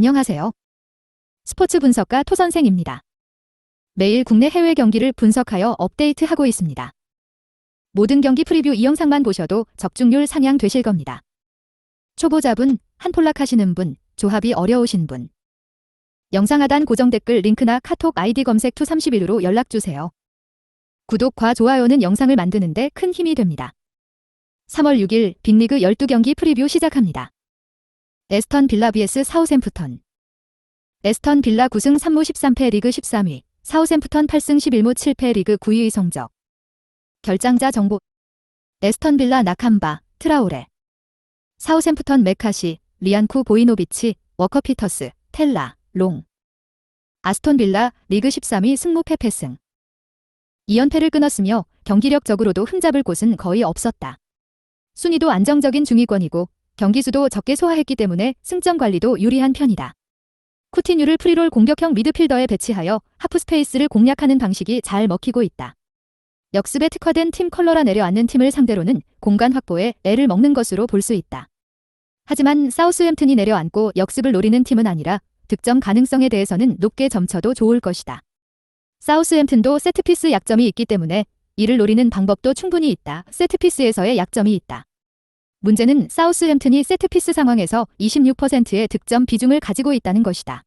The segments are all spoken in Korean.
안녕하세요. 스포츠 분석가 토선생입니다. 매일 국내 해외 경기를 분석하여 업데이트하고 있습니다. 모든 경기 프리뷰 이 영상만 보셔도 적중률 상향 되실 겁니다. 초보자분, 한폴락 하시는 분, 조합이 어려우신 분. 영상 하단 고정 댓글 링크나 카톡 아이디 검색 투31로 연락주세요. 구독과 좋아요는 영상을 만드는데 큰 힘이 됩니다. 3월 6일 빅리그 12경기 프리뷰 시작합니다. 에스턴 빌라 vs 사우샘프턴. 에스턴 빌라 9승 3무 13패 리그 13위, 사우샘프턴 8승 11무 7패 리그 9위의 성적. 결장자 정보. 에스턴 빌라 나캄바, 트라오레. 사우샘프턴 메카시, 리안쿠 보이노비치, 워커 피터스, 텔라, 롱. 아스톤 빌라 리그 13위 승무패 패승. 2연패를 끊었으며 경기력적으로도 흠잡을 곳은 거의 없었다. 순위도 안정적인 중위권이고 경기수도 적게 소화했기 때문에 승점 관리도 유리한 편이다. 쿠티뉴를 프리롤 공격형 미드필더에 배치하여 하프 스페이스를 공략하는 방식이 잘 먹히고 있다. 역습에 특화된 팀 컬러라 내려앉는 팀을 상대로는 공간 확보에 애를 먹는 것으로 볼 수 있다. 하지만 사우스햄튼이 내려앉고 역습을 노리는 팀은 아니라 득점 가능성에 대해서는 높게 점쳐도 좋을 것이다. 사우스햄튼도 세트피스 약점이 있기 때문에 이를 노리는 방법도 충분히 있다. 세트피스에서의 약점이 있다. 문제는 사우스햄튼이 세트피스 상황에서 26%의 득점 비중을 가지고 있다는 것이다.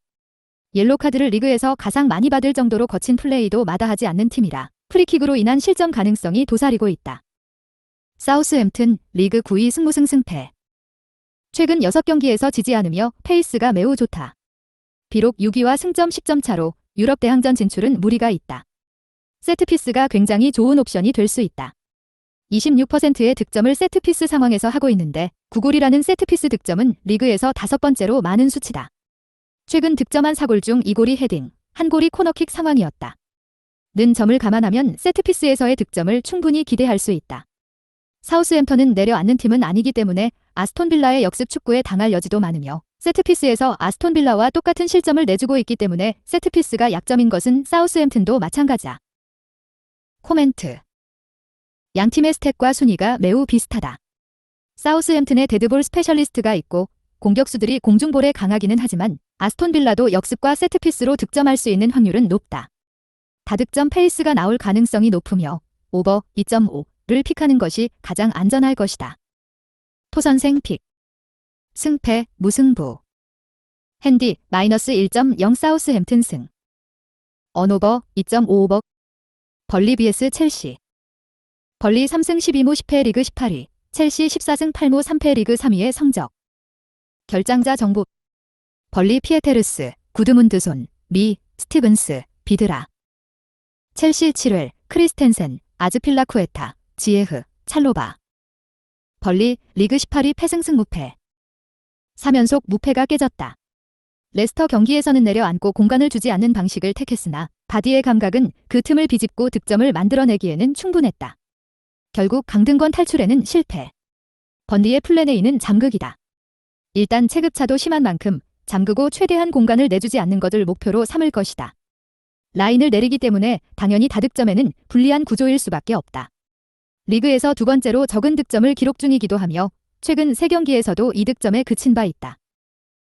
옐로카드를 리그에서 가장 많이 받을 정도로 거친 플레이도 마다하지 않는 팀이라 프리킥으로 인한 실점 가능성이 도사리고 있다. 사우스햄튼 리그 9위 승무승 승패. 최근 6경기에서 지지 않으며 페이스가 매우 좋다. 비록 6위와 승점 10점 차로 유럽 대항전 진출은 무리가 있다. 세트피스가 굉장히 좋은 옵션이 될 수 있다. 26%의 득점을 세트피스 상황에서 하고 있는데 9골이라는 세트피스 득점은 리그에서 5번째로 많은 수치다. 최근 득점한 4골 중 2골이 헤딩, 1골이 코너킥 상황이었다. 는 점을 감안하면 세트피스에서의 득점을 충분히 기대할 수 있다. 사우스햄턴은 내려앉는 팀은 아니기 때문에 아스톤 빌라의 역습 축구에 당할 여지도 많으며 세트피스에서 아스톤 빌라와 똑같은 실점을 내주고 있기 때문에 세트피스가 약점인 것은 사우스햄튼도 마찬가지다. 코멘트. 양팀의 스탯과 순위가 매우 비슷하다. 사우스햄튼의 데드볼 스페셜리스트가 있고 공격수들이 공중볼에 강하기는 하지만 아스톤 빌라도 역습과 세트피스로 득점할 수 있는 확률은 높다. 다득점 페이스가 나올 가능성이 높으며 오버 2.5를 픽하는 것이 가장 안전할 것이다. 토선생 픽. 승패 무승부. 핸디 -1.0 사우스햄튼 승. 언오버 2.5오버. 벌리 vs 첼시. 벌리 3승 12무 10패 리그 18위, 첼시 14승 8무 3패 리그 3위의 성적. 결장자 정보. 벌리 피에테르스, 구드문드손, 미, 스티븐스, 비드라. 첼시 7회, 크리스텐센, 아즈필라쿠에타, 지에흐, 찰로바. 벌리 리그 18위 패승승 무패. 3연속 무패가 깨졌다. 레스터 경기에서는 내려앉고 공간을 주지 않는 방식을 택했으나 바디의 감각은 그 틈을 비집고 득점을 만들어내기에는 충분했다. 결국 강등권 탈출에는 실패. 번리의 플랜 A는 잠그기다. 일단 체급차도 심한 만큼 잠그고 최대한 공간을 내주지 않는 것을 목표로 삼을 것이다. 라인을 내리기 때문에 당연히 다득점에는 불리한 구조일 수밖에 없다. 리그에서 두 번째로 적은 득점을 기록 중이기도 하며 최근 3경기에서도 2득점에 그친 바 있다.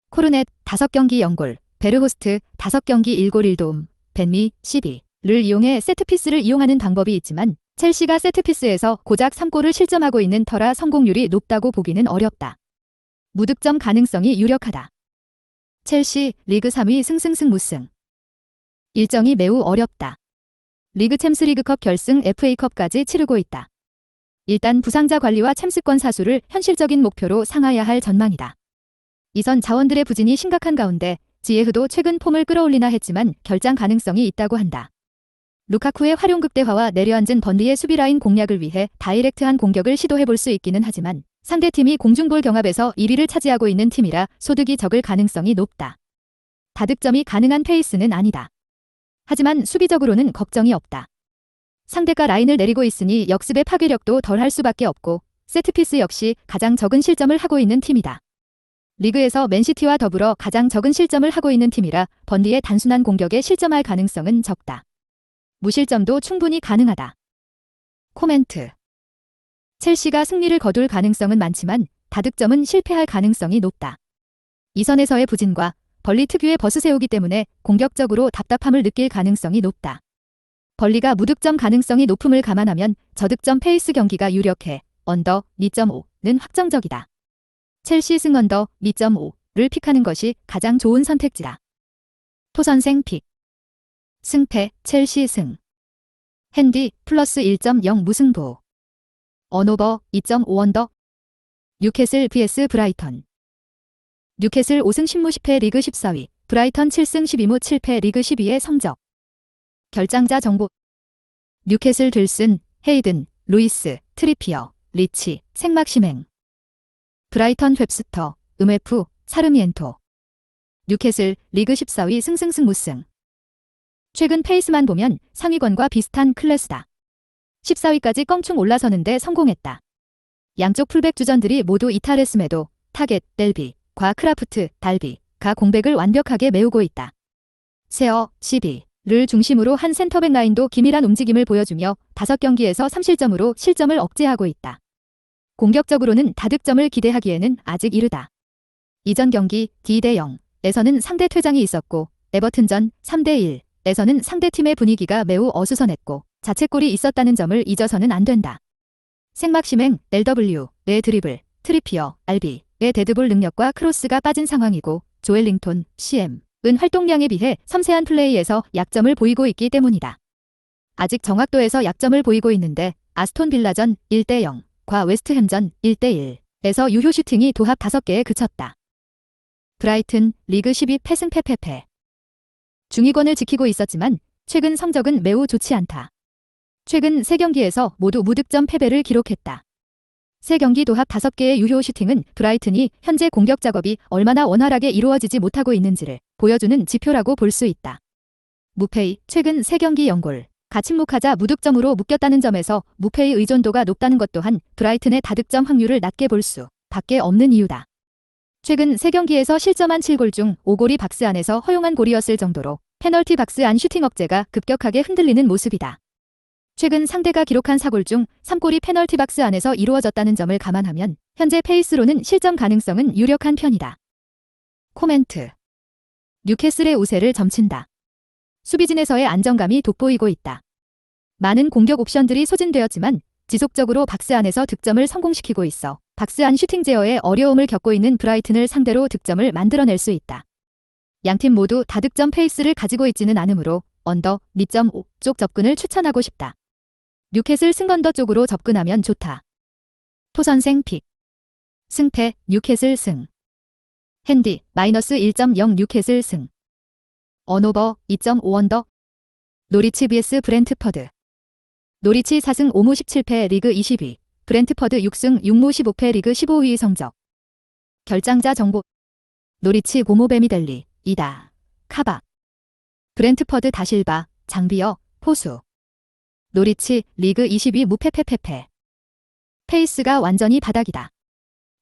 코르넷 5경기 0골, 베르호스트 5경기 1골 1도움, 벤미 12를 이용해 세트피스를 이용하는 방법이 있지만 첼시가 세트피스에서 고작 3골을 실점하고 있는 터라 성공률이 높다고 보기는 어렵다. 무득점 가능성이 유력하다. 첼시 리그 3위 승승승 무승. 일정이 매우 어렵다. 리그 챔스리그컵 결승 FA컵까지 치르고 있다. 일단 부상자 관리와 챔스권 사수를 현실적인 목표로 삼아야 할 전망이다. 이선 자원들의 부진이 심각한 가운데 지에흐도 최근 폼을 끌어올리나 했지만 결장 가능성이 있다고 한다. 루카쿠의 활용 극대화와 내려앉은 번리의 수비라인 공략을 위해 다이렉트한 공격을 시도해볼 수 있기는 하지만 상대팀이 공중볼 경합에서 1위를 차지하고 있는 팀이라 소득이 적을 가능성이 높다. 다득점이 가능한 페이스는 아니다. 하지만 수비적으로는 걱정이 없다. 상대가 라인을 내리고 있으니 역습의 파괴력도 덜할 수밖에 없고 세트피스 역시 가장 적은 실점을 하고 있는 팀이다. 리그에서 맨시티와 더불어 가장 적은 실점을 하고 있는 팀이라 번리의 단순한 공격에 실점할 가능성은 적다. 무실점도 충분히 가능하다. 코멘트. 첼시가 승리를 거둘 가능성은 많지만 다득점은 실패할 가능성이 높다. 이선에서의 부진과 벌리 특유의 버스 세우기 때문에 공격적으로 답답함을 느낄 가능성이 높다. 벌리가 무득점 가능성이 높음을 감안하면 저득점 페이스 경기가 유력해 언더 2.5는 확정적이다. 첼시 승 언더 2.5를 픽하는 것이 가장 좋은 선택지다. 토선생 픽. 승패 첼시 승. 핸디 플러스 1.0 무승부. 언오버 2.5 언더. 뉴캐슬 vs 브라이턴. 뉴캐슬 5승 10무 10패 리그 14위, 브라이턴 7승 12무 7패 리그 12위의 성적. 결장자 정보. 뉴캐슬 들슨, 헤이든, 루이스, 트리피어, 리치, 생막시맹. 브라이턴 웹스터, 음웨프, 사르미엔토. 뉴캐슬 리그 14위 승승승 무승. 최근 페이스만 보면 상위권과 비슷한 클래스다. 14위까지 껑충 올라서는데 성공했다. 양쪽 풀백 주전들이 모두 이탈했음에도 타겟, 델비, 과 크라프트, 달비가 공백을 완벽하게 메우고 있다. 세어, 시비를 중심으로 한 센터백 라인도 기밀한 움직임을 보여주며 5경기에서 3실점으로 실점을 억제하고 있다. 공격적으로는 다득점을 기대하기에는 아직 이르다. 이전 경기 D-0에서는 상대 퇴장이 있었고 에버튼전 3-1에서는 상대팀의 분위기가 매우 어수선했고 자책골이 있었다는 점을 잊어서는 안 된다. 생막시맹, LW의 드리블, 트리피어, RB의 데드볼 능력과 크로스가 빠진 상황이고 조엘링톤, CM은 활동량에 비해 섬세한 플레이에서 약점을 보이고 있기 때문이다. 아직 정확도에서 약점을 보이고 있는데 아스톤 빌라전 1-0과 웨스트햄전 1-1에서 유효 슈팅이 도합 5개에 그쳤다. 브라이튼 리그 12 패승패패패. 중위권을 지키고 있었지만 최근 성적은 매우 좋지 않다. 최근 3경기에서 모두 무득점 패배를 기록했다. 3경기 도합 5개의 유효 슈팅은 브라이튼이 현재 공격 작업이 얼마나 원활하게 이루어지지 못하고 있는지를 보여주는 지표라고 볼 수 있다. 무페이 최근 3경기 0골, 가침묵하자 무득점으로 묶였다는 점에서 무페이 의존도가 높다는 것 또한 브라이튼의 다득점 확률을 낮게 볼 수 밖에 없는 이유다. 최근 3경기에서 실점한 7골 중 5골이 박스 안에서 허용한 골이었을 정도로 페널티 박스 안 슈팅 억제가 급격하게 흔들리는 모습이다. 최근 상대가 기록한 4골 중 3골이 페널티 박스 안에서 이루어졌다는 점을 감안하면 현재 페이스로는 실점 가능성은 유력한 편이다. 코멘트. 뉴캐슬의 우세를 점친다. 수비진에서의 안정감이 돋보이고 있다. 많은 공격 옵션들이 소진되었지만 지속적으로 박스 안에서 득점을 성공시키고 있어 박스 안 슈팅 제어에 어려움을 겪고 있는 브라이튼을 상대로 득점을 만들어낼 수 있다. 양팀 모두 다득점 페이스를 가지고 있지는 않으므로 언더 2.5 쪽 접근을 추천하고 싶다. 뉴캐슬 승언더 쪽으로 접근하면 좋다. 토선생 픽. 승패 뉴캐슬 승. 핸디 마이너스 1.0 뉴캐슬 승. 언오버 2.5 언더. 노리치 vs 브렌트퍼드. 노리치 4승 5무 17패 리그 20위, 브렌트퍼드 6승 6무 15패 리그 15위 성적. 결장자 정보. 노리치 고모베미델리, 이다, 카바. 브렌트퍼드 다실바, 장비어, 포수. 노리치 리그 20위 무패패패패. 페이스가 완전히 바닥이다.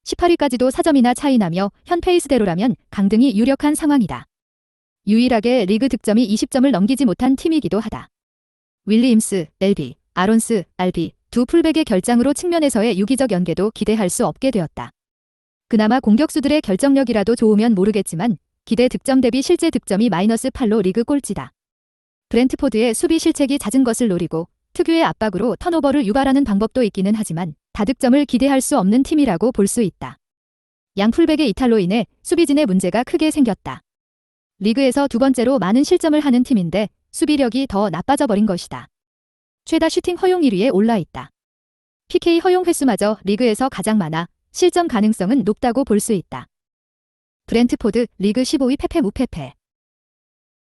18위까지도 4점이나 차이나며 현 페이스대로라면 강등이 유력한 상황이다. 유일하게 리그 득점이 20점을 넘기지 못한 팀이기도 하다. 윌리임스, 렐비, 아론스, 알비 두 풀백의 결장으로 측면에서의 유기적 연계도 기대할 수 없게 되었다. 그나마 공격수들의 결정력이라도 좋으면 모르겠지만 기대 득점 대비 실제 득점이 마이너스 8로 리그 꼴찌다. 브렌트포드의 수비 실책이 잦은 것을 노리고 특유의 압박으로 턴오버를 유발하는 방법도 있기는 하지만 다득점을 기대할 수 없는 팀이라고 볼 수 있다. 양 풀백의 이탈로 인해 수비진의 문제가 크게 생겼다. 리그에서 2번째로 많은 실점을 하는 팀인데 수비력이 더 나빠져 버린 것이다. 최다 슈팅 허용 1위에 올라 있다. PK 허용 횟수마저 리그에서 가장 많아 실점 가능성은 높다고 볼 수 있다. 브렌트포드 리그 15위 패패 무패패.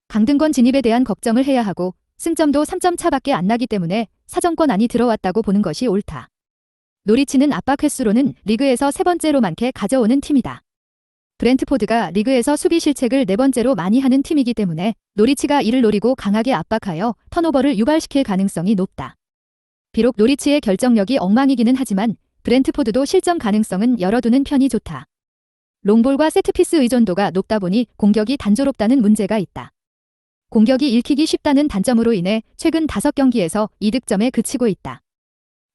강등권 진입에 대한 걱정을 해야 하고 승점도 3점 차밖에 안 나기 때문에 사정권 안이 들어왔다고 보는 것이 옳다. 노리치는 압박 횟수로는 리그에서 3번째로 많게 가져오는 팀이다. 브렌트포드가 리그에서 수비 실책을 4번째로 많이 하는 팀이기 때문에 노리치가 이를 노리고 강하게 압박하여 턴오버를 유발시킬 가능성이 높다. 비록 노리치의 결정력이 엉망이기는 하지만 브렌트포드도 실점 가능성은 열어두는 편이 좋다. 롱볼과 세트피스 의존도가 높다 보니 공격이 단조롭다는 문제가 있다. 공격이 읽히기 쉽다는 단점으로 인해 최근 5경기에서 2득점에 그치고 있다.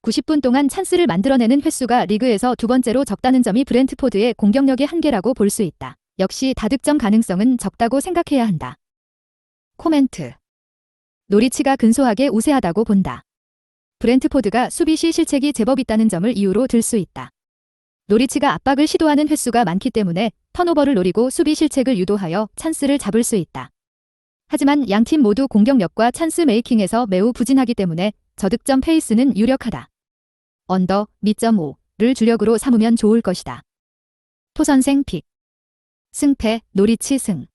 90분 동안 찬스를 만들어내는 횟수가 리그에서 2번째로 적다는 점이 브렌트포드의 공격력의 한계라고 볼 수 있다. 역시 다득점 가능성은 적다고 생각해야 한다. 코멘트. 노리치가 근소하게 우세하다고 본다. 브렌트포드가 수비 시 실책이 제법 있다는 점을 이유로 들 수 있다. 노리치가 압박을 시도하는 횟수가 많기 때문에 턴오버를 노리고 수비 실책을 유도하여 찬스를 잡을 수 있다. 하지만 양팀 모두 공격력과 찬스 메이킹에서 매우 부진하기 때문에 저득점 페이스는 유력하다. 언더 (2.5를) 주력으로 삼으면 좋을 것이다. 토선생 픽. 승패 노리치 승.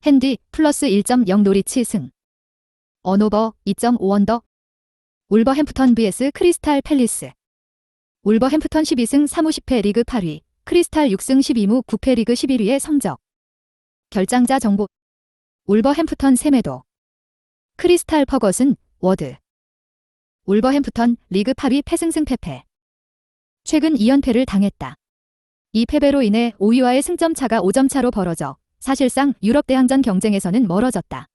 핸디 플러스 1.0 노리치 승. 언오버 2.5 언더. 울버햄프턴 vs 크리스탈 팰리스. 울버햄프턴 12승 3무 10패 리그 8위, 크리스탈 6승 12무 9패 리그 11위의 성적. 결장자 정보. 울버햄프턴 세메도. 크리스탈 퍼거슨, 워드. 울버햄프턴 리그 8위 패승승 패패. 최근 2연패를 당했다. 이 패배로 인해 5위와의 승점 차가 5점 차로 벌어져 사실상 유럽 대항전 경쟁에서는 멀어졌다.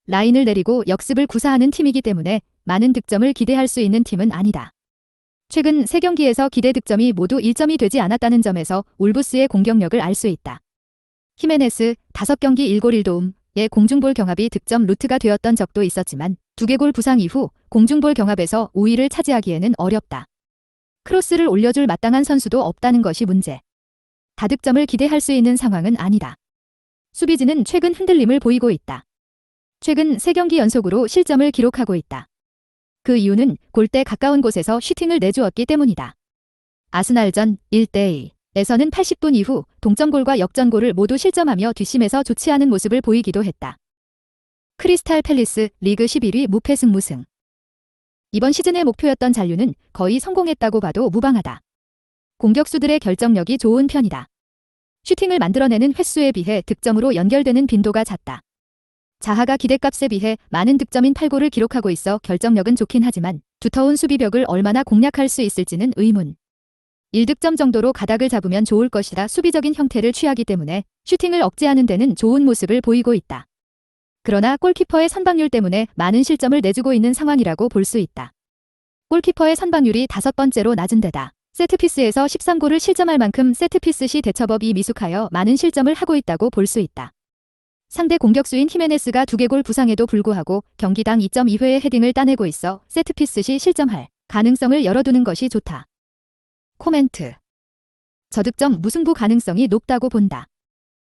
라인을 내리고 역습을 구사하는 팀이기 때문에 많은 득점을 기대할 수 있는 팀은 아니다. 최근 3경기에서 기대 득점이 모두 1점이 되지 않았다는 점에서 울브스의 공격력을 알 수 있다. 히메네스 5경기 1골 1도움의 공중볼 경합이 득점 루트가 되었던 적도 있었지만 2개골 부상 이후 공중볼 경합에서 우위를 차지하기에는 어렵다. 크로스를 올려줄 마땅한 선수도 없다는 것이 문제. 다득점을 기대할 수 있는 상황은 아니다. 수비진은 최근 흔들림을 보이고 있다. 최근 3경기 연속으로 실점을 기록하고 있다. 그 이유는 골대 가까운 곳에서 슈팅을 내주었기 때문이다. 아스날전 1대2에서는 80분 이후 동점골과 역전골을 모두 실점하며 뒷심에서 좋지 않은 모습을 보이기도 했다. 크리스탈 팰리스 리그 11위 무패승 무승. 이번 시즌의 목표였던 잔류는 거의 성공했다고 봐도 무방하다. 공격수들의 결정력이 좋은 편이다. 슈팅을 만들어내는 횟수에 비해 득점으로 연결되는 빈도가 잦다. 자하가 기대값에 비해 많은 득점인 8골을 기록하고 있어 결정력은 좋긴 하지만 두터운 수비벽을 얼마나 공략할 수 있을지는 의문. 1득점 정도로 가닥을 잡으면 좋을 것이라 수비적인 형태를 취하기 때문에 슈팅을 억제하는 데는 좋은 모습을 보이고 있다. 그러나 골키퍼의 선방률 때문에 많은 실점을 내주고 있는 상황이라고 볼 수 있다. 골키퍼의 선방률이 5번째로 낮은 데다 세트피스에서 13골을 실점할 만큼 세트피스 시 대처법이 미숙하여 많은 실점을 하고 있다고 볼 수 있다. 상대 공격수인 히메네스가 2개골 부상에도 불구하고 경기당 2.2회의 헤딩을 따내고 있어 세트피스 시 실점할 가능성을 열어두는 것이 좋다. 코멘트. 저득점 무승부 가능성이 높다고 본다.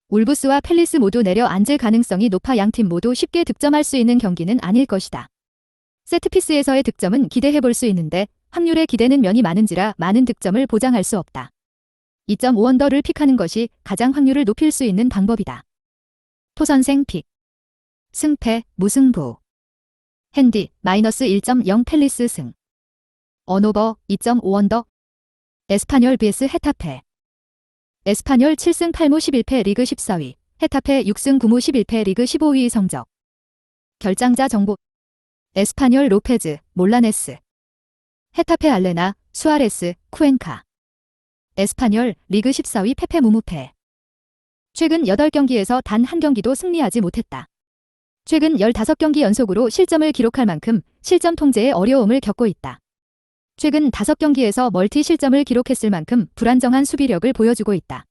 울브스와 팰리스 모두 내려앉을 가능성이 높아 양팀 모두 쉽게 득점할 수 있는 경기는 아닐 것이다. 세트피스에서의 득점은 기대해볼 수 있는데 확률에 기대는 면이 많은지라 많은 득점을 보장할 수 없다. 2.5 언더를 픽하는 것이 가장 확률을 높일 수 있는 방법이다. 토선생 픽. 승패 무승부. 핸디 -1.0 팰리스 승. 언오버 2.5 언더. 에스파뇰 vs 헤타페. 에스파뇰 7승 8무 11패 리그 14위, 헤타페 6승 9무 11패 리그 15위 성적. 결장자 정보. 에스파뇰 로페즈, 몰라네스. 헤타페 알레나, 수아레스, 쿠엔카. 에스파뇰 리그 14위 페페 무무패. 최근 8경기에서 단 한 경기도 승리하지 못했다. 최근 15경기 연속으로 실점을 기록할 만큼 실점 통제에 어려움을 겪고 있다. 최근 5경기에서 멀티 실점을 기록했을 만큼 불안정한 수비력을 보여주고 있다.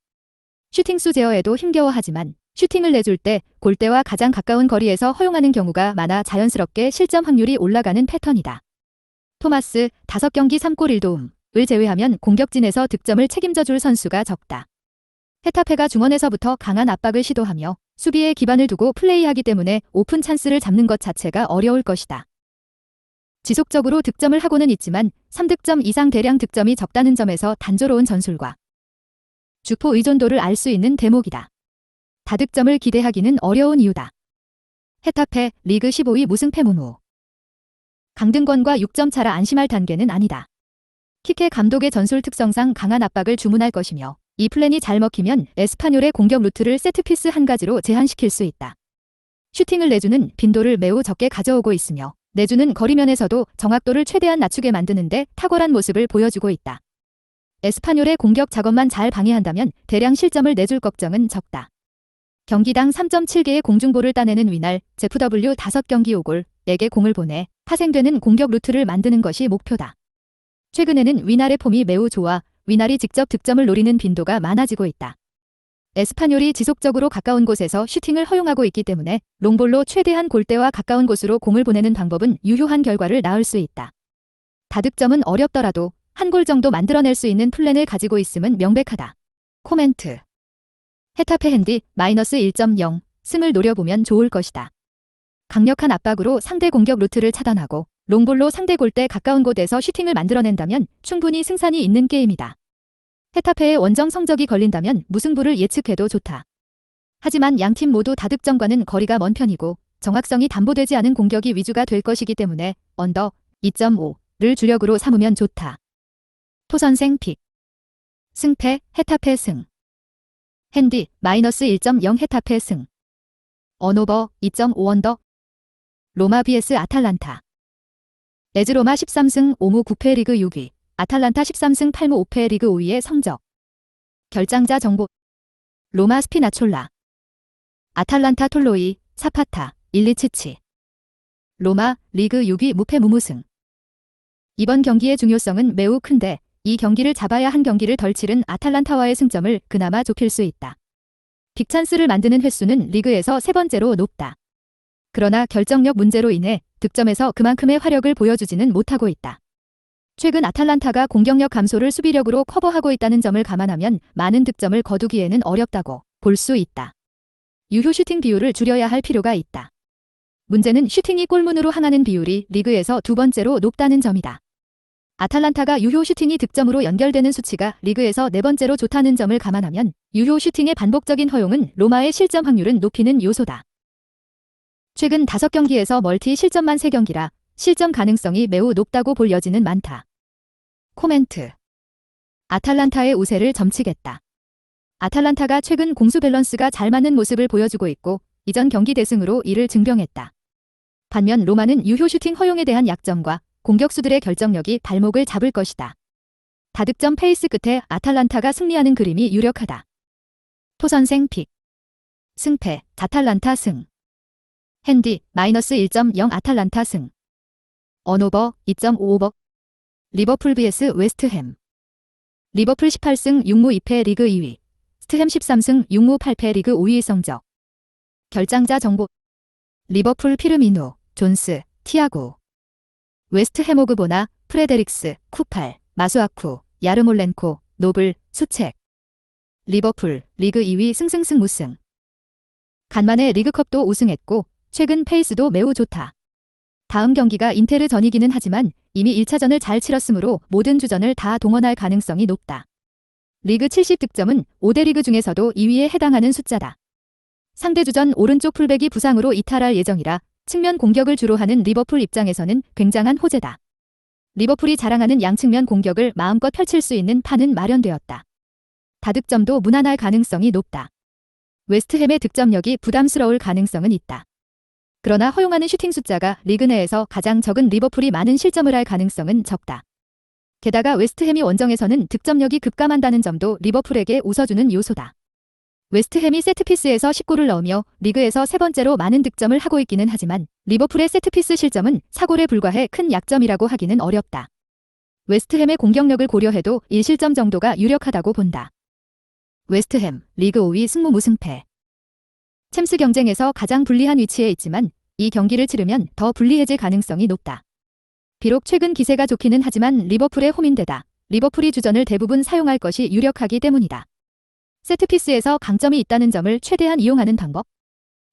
슈팅수 제어에도 힘겨워하지만 슈팅을 내줄 때 골대와 가장 가까운 거리에서 허용하는 경우가 많아 자연스럽게 실점 확률이 올라가는 패턴이다. 토마스 5경기 3골 1도움을 제외하면 공격진에서 득점을 책임져줄 선수가 적다. 헤타페가 중원에서부터 강한 압박을 시도하며 수비에 기반을 두고 플레이하기 때문에 오픈 찬스를 잡는 것 자체가 어려울 것이다. 지속적으로 득점을 하고는 있지만 3득점 이상 대량 득점이 적다는 점에서 단조로운 전술과 주포 의존도를 알 수 있는 대목이다. 다득점을 기대하기는 어려운 이유다. 헤타페 리그 15위 무승패 무무. 강등권과 6점 차라 안심할 단계는 아니다. 키케 감독의 전술 특성상 강한 압박을 주문할 것이며 이 플랜이 잘 먹히면 에스파뇰의 공격 루트를 세트피스 한 가지로 제한시킬 수 있다. 슈팅을 내주는 빈도를 매우 적게 가져오고 있으며 내주는 거리면에서도 정확도를 최대한 낮추게 만드는데 탁월한 모습을 보여주고 있다. 에스파뇰의 공격 작업만 잘 방해한다면 대량 실점을 내줄 걱정은 적다. 경기당 3.7개의 공중볼을 따내는 위날 ZW 5경기 5골에게 공을 보내 파생되는 공격 루트를 만드는 것이 목표다. 최근에는 위날의 폼이 매우 좋아 위날이 직접 득점을 노리는 빈도가 많아지고 있다. 에스파뇰이 지속적으로 가까운 곳에서 슈팅을 허용하고 있기 때문에 롱볼로 최대한 골대와 가까운 곳으로 공을 보내는 방법은 유효한 결과를 낳을 수 있다. 다득점은 어렵더라도 한 골 정도 만들어낼 수 있는 플랜을 가지고 있음은 명백하다. 코멘트. 헤타페 핸디 -1.0 승을 노려보면 좋을 것이다. 강력한 압박으로 상대 공격 루트를 차단하고 롱볼로 상대 골대 가까운 곳에서 슈팅을 만들어낸다면 충분히 승산이 있는 게임이다. 헤타페의 원정 성적이 걸린다면 무승부를 예측해도 좋다. 하지만 양팀 모두 다득점과는 거리가 먼 편이고 정확성이 담보되지 않은 공격이 위주가 될 것이기 때문에 언더 2.5를 주력으로 삼으면 좋다. 토선생 픽. 승패 헤타페 승. 핸디 -1.0 헤타페 승. 언오버 2.5 언더. 로마 vs 아탈란타. 레즈로마 13승 5무 9패 리그 6위, 아탈란타 13승 8무 5패 리그 5위의 성적. 결장자 정보. 로마 스피나촐라. 아탈란타 톨로이, 사파타, 일리치치. 로마 리그 6위 무패 무무승. 이번 경기의 중요성은 매우 큰데 이 경기를 잡아야 한 경기를 덜 치른 아탈란타와의 승점을 그나마 좁힐 수 있다. 빅찬스를 만드는 횟수는 리그에서 세 번째로 높다. 그러나 결정력 문제로 인해 득점에서 그만큼의 화력을 보여주지는 못하고 있다. 최근 아탈란타가 공격력 감소를 수비력으로 커버하고 있다는 점을 감안하면 많은 득점을 거두기에는 어렵다고 볼 수 있다. 유효 슈팅 비율을 줄여야 할 필요가 있다. 문제는 슈팅이 골문으로 향하는 비율이 리그에서 두 번째로 높다는 점이다. 아탈란타가 유효 슈팅이 득점으로 연결되는 수치가 리그에서 네 번째로 좋다는 점을 감안하면 유효 슈팅의 반복적인 허용은 로마의 실점 확률은 높이는 요소다. 최근 5경기에서 멀티 실점만 3경기라 실점 가능성이 매우 높다고 볼 여지는 많다. 코멘트. 아탈란타의 우세를 점치겠다. 아탈란타가 최근 공수 밸런스가 잘 맞는 모습을 보여주고 있고 이전 경기 대승으로 이를 증명했다. 반면 로마는 유효 슈팅 허용에 대한 약점과 공격수들의 결정력이 발목을 잡을 것이다. 다득점 페이스 끝에 아탈란타가 승리하는 그림이 유력하다. 토선생 픽. 승패 아탈란타 승. 핸디 -1.0 아탈란타 승. 언오버 2.5오버. 리버풀 vs 웨스트햄. 리버풀 18승 6무 2패 리그 2위, 스트햄 13승 6무 8패 리그 5위 성적. 결장자 정보. 리버풀 피르미누, 존스, 티아고. 웨스트햄 오그보나, 프레데릭스, 쿠팔, 마수아쿠, 야르몰렌코, 노블, 수책. 리버풀 리그 2위 승승승 무승. 간만에 리그컵도 우승했고 최근 페이스도 매우 좋다. 다음 경기가 인테르 전이기는 하지만 이미 1차전을 잘 치렀으므로 모든 주전을 다 동원할 가능성이 높다. 리그 70득점은 5대 리그 중에서도 2위에 해당하는 숫자다. 상대 주전 오른쪽 풀백이 부상으로 이탈할 예정이라 측면 공격을 주로 하는 리버풀 입장에서는 굉장한 호재다. 리버풀이 자랑하는 양측면 공격을 마음껏 펼칠 수 있는 판은 마련되었다. 다득점도 무난할 가능성이 높다. 웨스트햄의 득점력이 부담스러울 가능성은 있다. 그러나 허용하는 슈팅 숫자가 리그 내에서 가장 적은 리버풀이 많은 실점을 할 가능성은 적다. 게다가 웨스트햄이 원정에서는 득점력이 급감한다는 점도 리버풀에게 웃어주는 요소다. 웨스트햄이 세트피스에서 10골을 넣으며 리그에서 세 번째로 많은 득점을 하고 있기는 하지만 리버풀의 세트피스 실점은 4골에 불과해 큰 약점이라고 하기는 어렵다. 웨스트햄의 공격력을 고려해도 1실점 정도가 유력하다고 본다. 웨스트햄 리그 5위 승무 무승패. 챔스 경쟁에서 가장 불리한 위치에 있지만 이 경기를 치르면 더 불리해질 가능성이 높다. 비록 최근 기세가 좋기는 하지만 리버풀의 홈인데다 리버풀이 주전을 대부분 사용할 것이 유력하기 때문이다. 세트피스에서 강점이 있다는 점을 최대한 이용하는 방법.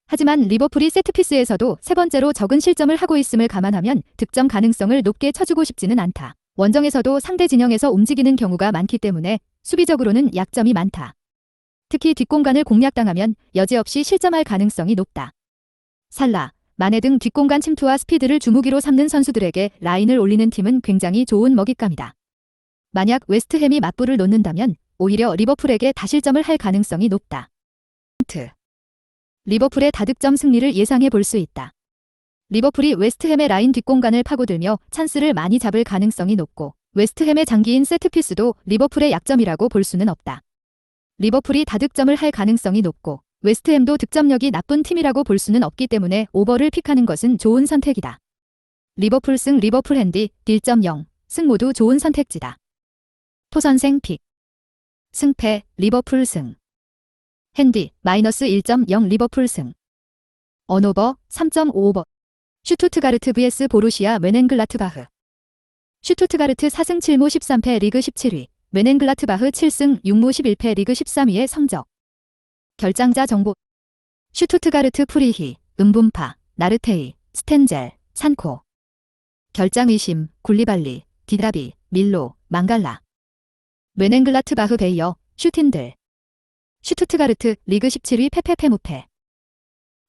하지만 리버풀이 세트피스에서도 세 번째로 적은 실점을 하고 있음을 감안하면 득점 가능성을 높게 쳐주고 싶지는 않다. 원정에서도 상대 진영에서 움직이는 경우가 많기 때문에 수비적으로는 약점이 많다. 특히 뒷공간을 공략당하면 여지없이 실점할 가능성이 높다. 살라, 마네 등 뒷공간 침투와 스피드를 주무기로 삼는 선수들에게 라인을 올리는 팀은 굉장히 좋은 먹잇감이다. 만약 웨스트햄이 맞불을 놓는다면 오히려 리버풀에게 다실점을 할 가능성이 높다. 리버풀의 다득점 승리를 예상해 볼 수 있다. 리버풀이 웨스트햄의 라인 뒷공간을 파고들며 찬스를 많이 잡을 가능성이 높고 웨스트햄의 장기인 세트피스도 리버풀의 약점이라고 볼 수는 없다. 리버풀이 다득점을 할 가능성이 높고 웨스트햄도 득점력이 나쁜 팀이라고 볼 수는 없기 때문에 오버를 픽하는 것은 좋은 선택이다. 리버풀 승 리버풀 핸디 1.0 승 모두 좋은 선택지다. 토선생 픽. 승패 리버풀 승. 핸디 -1.0 리버풀 승. 언오버 3.5오버. 슈투트가르트 vs 보루시아 뛽헨글라트바흐. 슈투트가르트 4승 7무 13패 리그 17위, 뛽헨글라트바흐 7승 6무 11패 리그 13위의 성적. 결장자 정보. 슈투트가르트 프리히, 음분파, 나르테이, 스텐젤, 산코. 결장 의심, 굴리발리, 디다비, 밀로, 망갈라. 뛽헨글라트바흐 베이어, 슈틴들. 슈투트가르트 리그 17위 패패패 무패.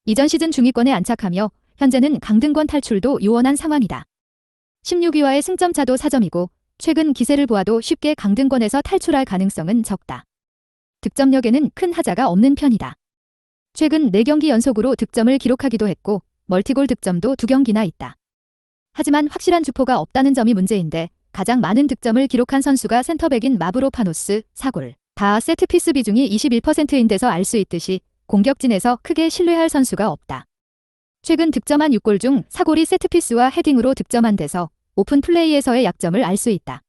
이전 시즌 중위권에 안착하며 현재는 강등권 탈출도 요원한 상황이다. 16위와의 승점차도 4점이고 최근 기세를 보아도 쉽게 강등권에서 탈출할 가능성은 적다. 득점력에는 큰 하자가 없는 편이다. 최근 4경기 연속으로 득점을 기록하기도 했고 멀티골 득점도 2경기나 있다. 하지만 확실한 주포가 없다는 점이 문제인데 가장 많은 득점을 기록한 선수가 센터백인 마브로파노스 4골. 다 세트피스 비중이 21%인 데서 알 수 있듯이 공격진에서 크게 신뢰할 선수가 없다. 최근 득점한 6골 중 4골이 세트피스와 헤딩으로 득점한 데서 오픈 플레이에서의 약점을 알 수 있다.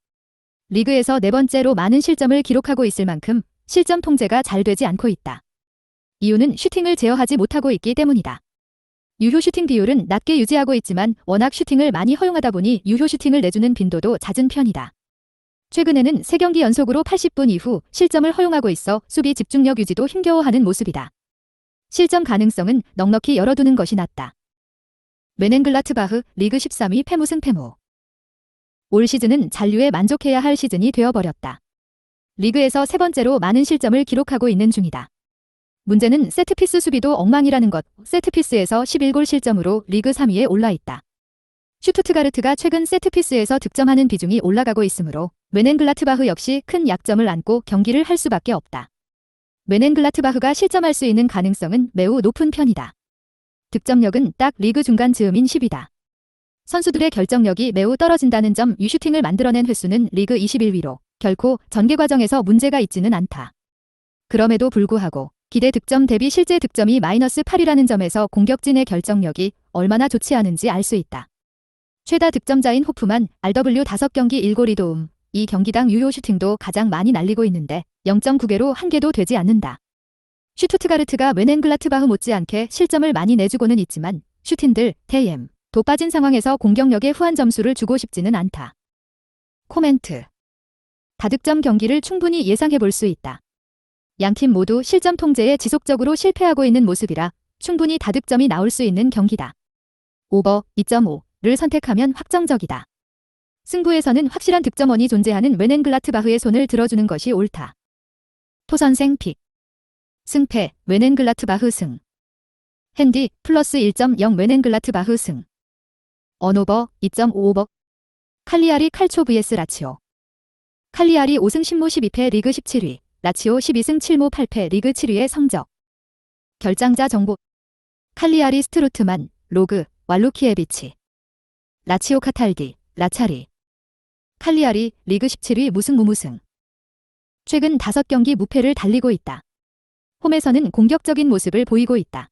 리그에서 4번째로 많은 실점을 기록하고 있을 만큼 실점 통제가 잘 되지 않고 있다. 이유는 슈팅을 제어하지 못하고 있기 때문이다. 유효 슈팅 비율은 낮게 유지하고 있지만 워낙 슈팅을 많이 허용하다 보니 유효 슈팅을 내주는 빈도도 잦은 편이다. 최근에는 3경기 연속으로 80분 이후 실점을 허용하고 있어 수비 집중력 유지도 힘겨워하는 모습이다. 실점 가능성은 넉넉히 열어두는 것이 낫다. 뛽헨글라트바흐 리그 13위 패무승 패무. 올 시즌은 잔류에 만족해야 할 시즌이 되어버렸다. 리그에서 3번째로 많은 실점을 기록하고 있는 중이다. 문제는 세트피스 수비도 엉망이라는 것. 세트피스에서 11골 실점으로 리그 3위에 올라있다. 슈투트가르트가 최근 세트피스에서 득점하는 비중이 올라가고 있으므로 뛽헨글라트바흐 역시 큰 약점을 안고 경기를 할 수밖에 없다. 뛽헨글라트바흐가 실점할 수 있는 가능성은 매우 높은 편이다. 득점력은 딱 리그 중간 즈음인 10위다. 선수들의 결정력이 매우 떨어진다는 점. 유슈팅을 만들어낸 횟수는 리그 21위로 결코 전개 과정에서 문제가 있지는 않다. 그럼에도 불구하고 기대 득점 대비 실제 득점이 -8이라는 점에서 공격진의 결정력이 얼마나 좋지 않은지 알 수 있다. 최다 득점자인 호프만 RW 5경기 1골 2도움, 이 경기당 유효 슈팅도 가장 많이 날리고 있는데 0.9개로 1개도 되지 않는다. 슈투트가르트가 뛽헨글라트바흐 못지않게 실점을 많이 내주고는 있지만 슈틴들, 테이엠, 도 빠진 상황에서 공격력에 후한 점수를 주고 싶지는 않다. 코멘트. 다득점 경기를 충분히 예상해볼 수 있다. 양팀 모두 실점 통제에 지속적으로 실패하고 있는 모습이라 충분히 다득점이 나올 수 있는 경기다. 오버 2.5를 선택하면 확정적이다. 승부에서는 확실한 득점원이 존재하는 뛽헨글라트바흐의 손을 들어주는 것이 옳다. 토선생 픽. 승패 뛽헨글라트바흐 승. 핸디 +1.0 뛽헨글라트바흐 승. 언오버 2.5오버. 칼리아리 칼초 vs 라치오. 칼리아리 5승 10무 12패 리그 17위, 라치오 12승 7무 8패 리그 7위의 성적. 결장자 정보. 칼리아리 스트루트만, 로그, 왈루키에비치. 라치오 카탈디, 라차리. 칼리아리 리그 17위 무승 무무승. 최근 5경기 무패를 달리고 있다. 홈에서는 공격적인 모습을 보이고 있다.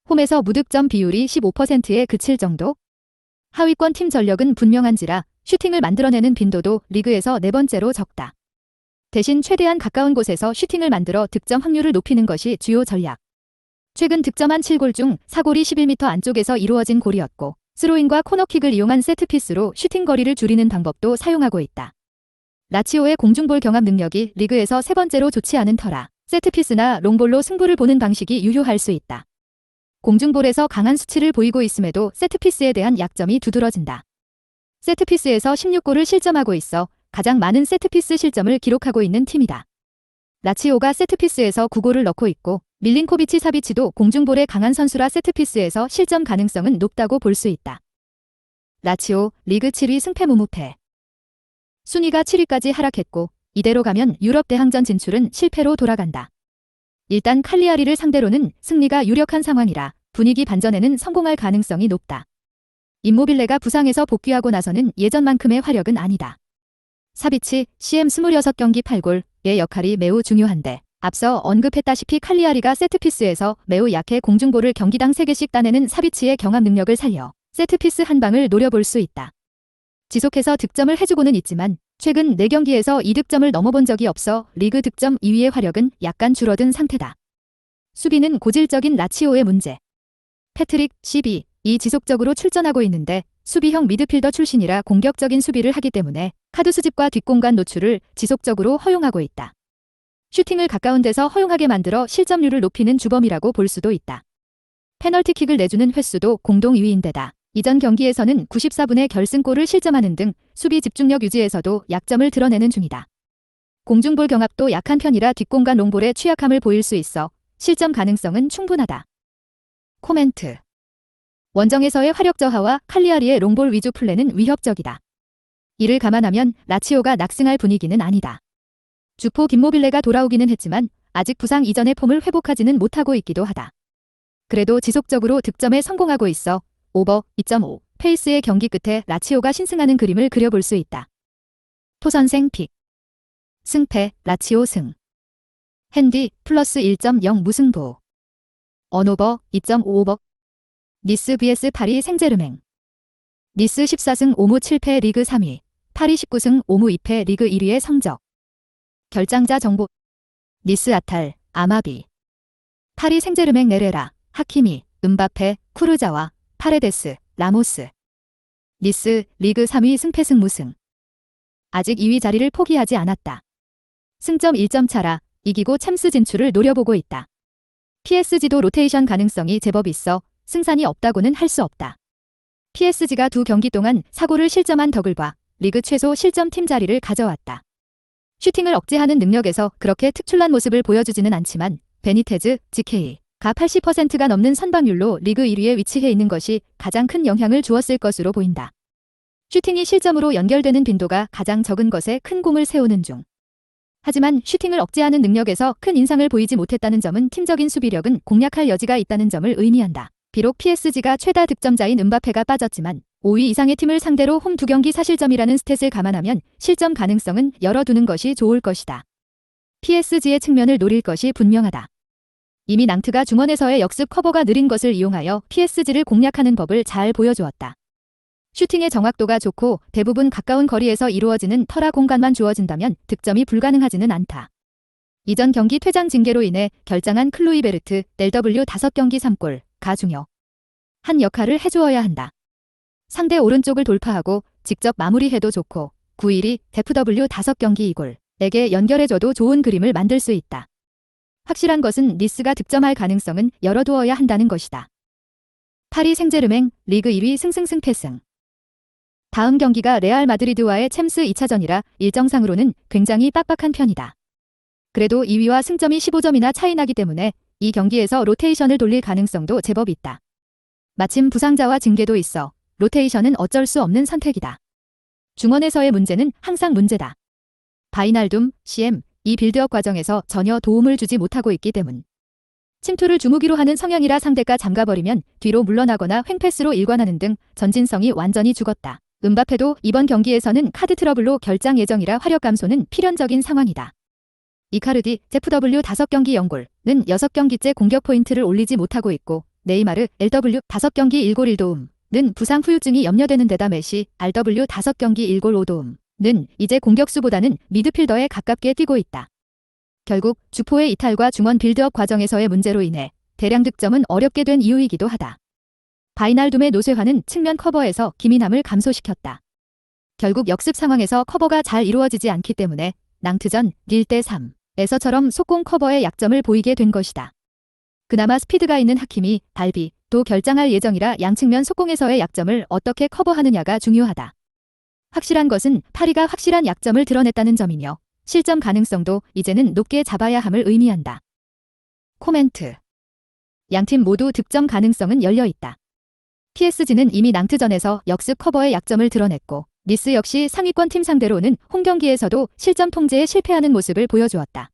홈에서 무득점 비율이 15%에 그칠 정도? 하위권 팀 전력은 분명한지라 슈팅을 만들어내는 빈도도 리그에서 4번째로 적다. 대신 최대한 가까운 곳에서 슈팅을 만들어 득점 확률을 높이는 것이 주요 전략. 최근 득점한 7골 중 4골이 11m 안쪽에서 이루어진 골이었고 스로인과 코너킥을 이용한 세트피스로 슈팅 거리를 줄이는 방법도 사용하고 있다. 라치오의 공중볼 경합 능력이 리그에서 3번째로 좋지 않은 터라 세트피스나 롱볼로 승부를 보는 방식이 유효할 수 있다. 공중볼에서 강한 수치를 보이고 있음에도 세트피스에 대한 약점이 두드러진다. 세트피스에서 16골을 실점하고 있어 가장 많은 세트피스 실점을 기록하고 있는 팀이다. 라치오가 세트피스에서 9골을 넣고 있고 밀린코비치 사비치도 공중볼에 강한 선수라 세트피스에서 실점 가능성은 높다고 볼 수 있다. 라치오 리그 7위 승패 무무패. 순위가 7위까지 하락했고 이대로 가면 유럽 대항전 진출은 실패로 돌아간다. 일단 칼리아리를 상대로는 승리가 유력한 상황이라 분위기 반전에는 성공할 가능성이 높다. 임모빌레가 부상에서 복귀하고 나서는 예전만큼의 화력은 아니다. 사비치, CM 26경기 8골의 역할이 매우 중요한데 앞서 언급했다시피 칼리아리가 세트피스에서 매우 약해 공중볼을 경기당 3개씩 따내는 사비치의 경합 능력을 살려 세트피스 한 방을 노려볼 수 있다. 지속해서 득점을 해주고는 있지만 최근 4경기에서 2득점을 넘어본 적이 없어 리그 득점 2위의 화력은 약간 줄어든 상태다. 수비는 고질적인 라치오의 문제. 패트릭, CB이 지속적으로 출전하고 있는데 수비형 미드필더 출신이라 공격적인 수비를 하기 때문에 카드 수집과 뒷공간 노출을 지속적으로 허용하고 있다. 슈팅을 가까운 데서 허용하게 만들어 실점률을 높이는 주범이라고 볼 수도 있다. 페널티킥을 내주는 횟수도 공동 2위인데다 이전 경기에서는 94분에 결승골을 실점하는 등 수비 집중력 유지에서도 약점을 드러내는 중이다. 공중볼 경합도 약한 편이라 뒷공간 롱볼에 취약함을 보일 수 있어 실점 가능성은 충분하다. 코멘트. 원정에서의 화력 저하와 칼리아리의 롱볼 위주 플레이는 위협적이다. 이를 감안하면 라치오가 낙승할 분위기는 아니다. 주포 김모빌레가 돌아오기는 했지만 아직 부상 이전의 폼을 회복하지는 못하고 있기도 하다. 그래도 지속적으로 득점에 성공하고 있어 오버 2.5 페이스의 경기 끝에 라치오가 신승하는 그림을 그려볼 수 있다. 토선생 픽. 승패 라치오 승. 핸디 플러스 1.0 무승부. 언오버 2.5오버. 니스 vs 파리 생제르맹. 니스 14승 5무 7패 리그 3위. 파리 19승 5무 2패 리그 1위의 성적. 결장자 정보. 니스 아탈, 아마비. 파리 생제르맹 네레라, 하키미, 음바페, 쿠르자와, 파레데스, 라모스. 니스 리그 3위 승패승 무승. 아직 2위 자리를 포기하지 않았다. 승점 1점 차라 이기고 챔스 진출을 노려보고 있다. PSG도 로테이션 가능성이 제법 있어 승산이 없다고는 할 수 없다. PSG가 두 경기 동안 사고를 실점한 덕을 봐 리그 최소 실점 팀 자리를 가져왔다. 슈팅을 억제하는 능력에서 그렇게 특출난 모습을 보여주지는 않지만 베니테즈, GK가 80%가 넘는 선방률로 리그 1위에 위치해 있는 것이 가장 큰 영향을 주었을 것으로 보인다. 슈팅이 실점으로 연결되는 빈도가 가장 적은 것에 큰 공을 세우는 중. 하지만 슈팅을 억제하는 능력에서 큰 인상을 보이지 못했다는 점은 팀적인 수비력은 공략할 여지가 있다는 점을 의미한다. 비록 PSG가 최다 득점자인 음바페가 빠졌지만 5위 이상의 팀을 상대로 홈 2경기 사실점이라는 스탯을 감안하면 실점 가능성은 열어두는 것이 좋을 것이다. PSG의 측면을 노릴 것이 분명하다. 이미 낭트가 중원에서의 역습 커버가 느린 것을 이용하여 PSG를 공략하는 법을 잘 보여주었다. 슈팅의 정확도가 좋고 대부분 가까운 거리에서 이루어지는 터라 공간만 주어진다면 득점이 불가능하지는 않다. 이전 경기 퇴장 징계로 인해 결장한 클로이베르트, LW 5경기 3골가 중요한 역할을 해주어야 한다. 상대 오른쪽을 돌파하고 직접 마무리해도 좋고 9일이 FW 5경기 2골에게 연결해줘도 좋은 그림을 만들 수 있다. 확실한 것은 니스가 득점할 가능성은 열어두어야 한다는 것이다. 파리 생제르맹 리그 1위 승승승패승. 다음 경기가 레알 마드리드와의 챔스 2차전이라 일정상으로는 굉장히 빡빡한 편이다. 그래도 2위와 승점이 15점이나 차이 나기 때문에 이 경기에서 로테이션을 돌릴 가능성도 제법 있다. 마침 부상자와 징계도 있어 로테이션은 어쩔 수 없는 선택이다. 중원에서의 문제는 항상 문제다. 바이날둠, CM, 이 빌드업 과정에서 전혀 도움을 주지 못하고 있기 때문. 침투를 주무기로 하는 성향이라 상대가 잠가버리면 뒤로 물러나거나 횡패스로 일관하는 등 전진성이 완전히 죽었다. 음바페도 이번 경기에서는 카드 트러블로 결장 예정이라 화력 감소는 필연적인 상황이다. 이카르디, ZFW 5경기 0골은 6경기째 공격 포인트를 올리지 못하고 있고 네이마르, LW 5경기 1골 1도움는 부상 후유증이 염려되는 데다 메시, RW 5경기 1골 5도움는 이제 공격수보다는 미드필더에 가깝게 뛰고 있다. 결국 주포의 이탈과 중원 빌드업 과정에서의 문제로 인해 대량 득점은 어렵게 된 이유이기도 하다. 바이날둠의 노쇠화는 측면 커버에서 기민함을 감소시켰다. 결국 역습 상황에서 커버가 잘 이루어지지 않기 때문에 낭트전 릴 대 3에서처럼 속공 커버에 약점을 보이게 된 것이다. 그나마 스피드가 있는 하킴이, 발비, 도 결장할 예정이라 양측면 속공에서의 약점을 어떻게 커버하느냐가 중요하다. 확실한 것은 파리가 확실한 약점을 드러냈다는 점이며 실점 가능성도 이제는 높게 잡아야 함을 의미한다. 코멘트. 양팀 모두 득점 가능성은 열려있다. PSG는 이미 낭트전에서 역습 커버의 약점을 드러냈고 니스 역시 상위권 팀 상대로는 홈경기에서도 실점 통제에 실패하는 모습을 보여주었다.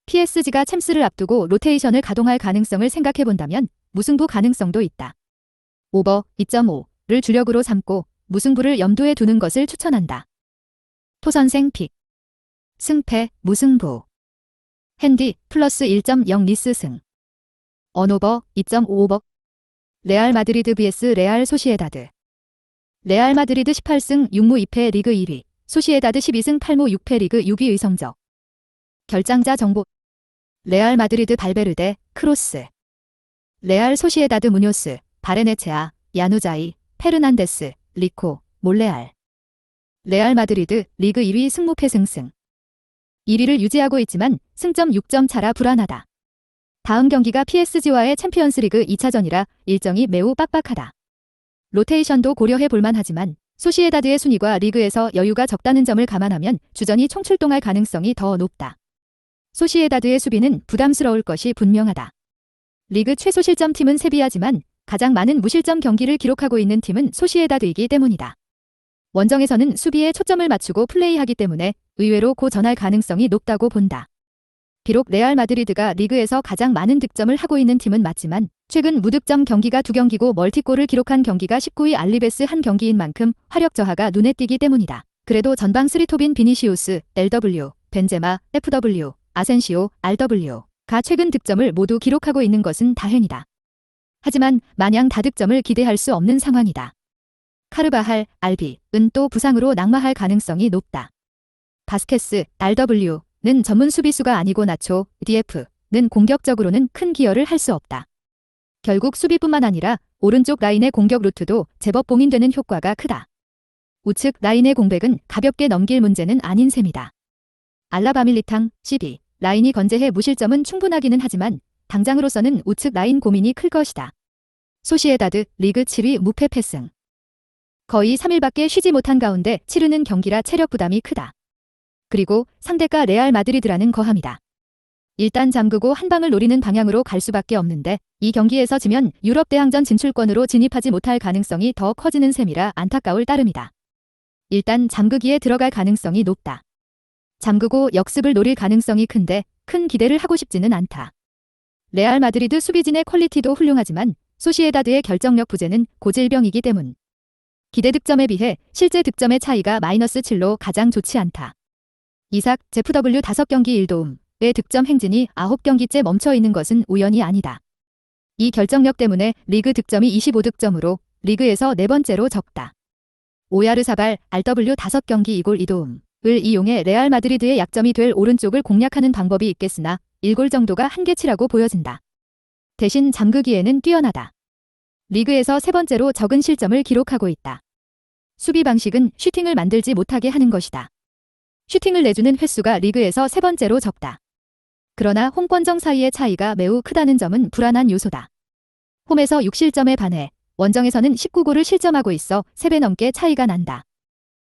PSG가 챔스를 앞두고 로테이션을 가동할 가능성을 생각해본다면 무승부 가능성도 있다. 오버 2.5를 주력으로 삼고 무승부를 염두에 두는 것을 추천한다. 토선생 픽. 승패 무승부. 핸디 플러스 1.0 니스 승. 언오버 2.5오버. 레알 마드리드 vs 레알 소시에다드. 레알 마드리드 18승 6무 2패 리그 1위, 소시에다드 12승 8무 6패 리그 6위의 성적. 결장자 정보. 레알 마드리드 발베르데, 크로스. 레알 소시에다드 무뇨스, 바레네체아, 야누자이, 페르난데스, 리코, 몰레알. 레알 마드리드 리그 1위 승무패 승승. 1위를 유지하고 있지만 승점 6점 차라 불안하다. 다음 경기가 PSG와의 챔피언스리그 2차전이라 일정이 매우 빡빡하다. 로테이션도 고려해 볼만 하지만 소시에다드의 순위가 리그에서 여유가 적다는 점을 감안하면 주전이 총출동할 가능성이 더 높다. 소시에다드의 수비는 부담스러울 것이 분명하다. 리그 최소 실점 팀은 세비야지만 가장 많은 무실점 경기를 기록하고 있는 팀은 소시에다드이기 때문이다. 원정에서는 수비에 초점을 맞추고 플레이하기 때문에 의외로 고전할 가능성이 높다고 본다. 비록 레알 마드리드가 리그에서 가장 많은 득점을 하고 있는 팀은 맞지만 최근 무득점 경기가 2경기고 멀티골을 기록한 경기가 19위 알리베스 한 경기인 만큼 화력 저하가 눈에 띄기 때문이다. 그래도 전방 3톱인 비니시우스, LW, 벤제마, FW, 아센시오, RW가 최근 득점을 모두 기록하고 있는 것은 다행이다. 하지만 마냥 다득점을 기대할 수 없는 상황이다. 카르바할, 알비은 또 부상으로 낙마할 가능성이 높다. 바스케스, RW는 전문 수비수가 아니고 나초, DF는 공격적으로는 큰 기여를 할 수 없다. 결국 수비뿐만 아니라 오른쪽 라인의 공격 루트도 제법 봉인되는 효과가 크다. 우측 라인의 공백은 가볍게 넘길 문제는 아닌 셈이다. 알라바 밀리탕, CB 라인이 건재해 무실점은 충분하기는 하지만 당장으로서는 우측 라인 고민이 클 것이다. 소시에다드 리그 7위 무패 패승. 거의 3일밖에 쉬지 못한 가운데 치르는 경기라 체력 부담이 크다. 그리고 상대가 레알 마드리드라는 거함이다. 일단 잠그고 한 방을 노리는 방향으로 갈 수밖에 없는데 이 경기에서 지면 유럽 대항전 진출권으로 진입하지 못할 가능성이 더 커지는 셈이라 안타까울 따름이다. 일단 잠그기에 들어갈 가능성이 높다. 잠그고 역습을 노릴 가능성이 큰데 큰 기대를 하고 싶지는 않다. 레알 마드리드 수비진의 퀄리티도 훌륭하지만 소시에다드의 결정력 부재는 고질병이기 때문. 기대 득점에 비해 실제 득점의 차이가 -7로 가장 좋지 않다. 이삭, ZW 5경기 1도움의 득점 행진이 9경기째 멈춰있는 것은 우연이 아니다. 이 결정력 때문에 리그 득점이 25득점으로 리그에서 4번째로 적다. 오야르사발, RW 5경기 2골 2도움을 이용해 레알 마드리드의 약점이 될 오른쪽을 공략하는 방법이 있겠으나 1골 정도가 한계치라고 보여진다. 대신 잠그기에는 뛰어나다. 리그에서 3번째로 적은 실점을 기록하고 있다. 수비 방식은 슈팅을 만들지 못하게 하는 것이다. 슈팅을 내주는 횟수가 리그에서 3번째로 적다. 그러나 홈권정 사이의 차이가 매우 크다는 점은 불안한 요소다. 홈에서 6실점에 반해 원정에서는 19골을 실점하고 있어 3배 넘게 차이가 난다.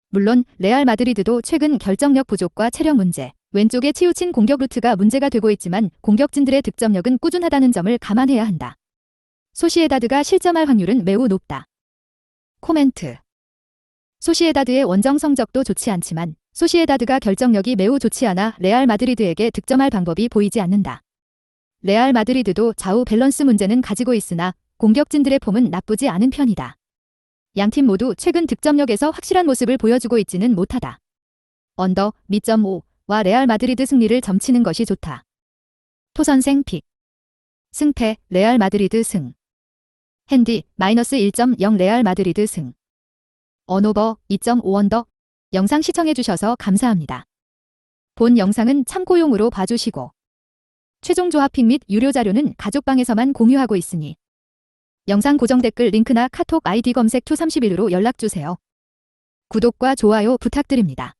물론 레알 마드리드도 최근 결정력 부족과 체력 문제, 왼쪽에 치우친 공격 루트가 문제가 되고 있지만 공격진들의 득점력은 꾸준하다는 점을 감안해야 한다. 소시에다드가 실점할 확률은 매우 높다. 코멘트. 소시에다드의 원정 성적도 좋지 않지만 소시에다드가 결정력이 매우 좋지 않아 레알 마드리드에게 득점할 방법이 보이지 않는다. 레알 마드리드도 좌우 밸런스 문제는 가지고 있으나 공격진들의 폼은 나쁘지 않은 편이다. 양팀 모두 최근 득점력에서 확실한 모습을 보여주고 있지는 못하다. 언더, 미점5와 레알 마드리드 승리를 점치는 것이 좋다. 토선생 픽. 승패, 레알 마드리드 승. 핸디, -1.0 레알 마드리드 승. 언오버, 2.5 언더. 영상 시청해주셔서 감사합니다. 본 영상은 참고용으로 봐주시고 최종 조합픽 및 유료 자료는 가족방에서만 공유하고 있으니 영상 고정 댓글 링크나 카톡 아이디 검색 231로 연락주세요. 구독과 좋아요 부탁드립니다.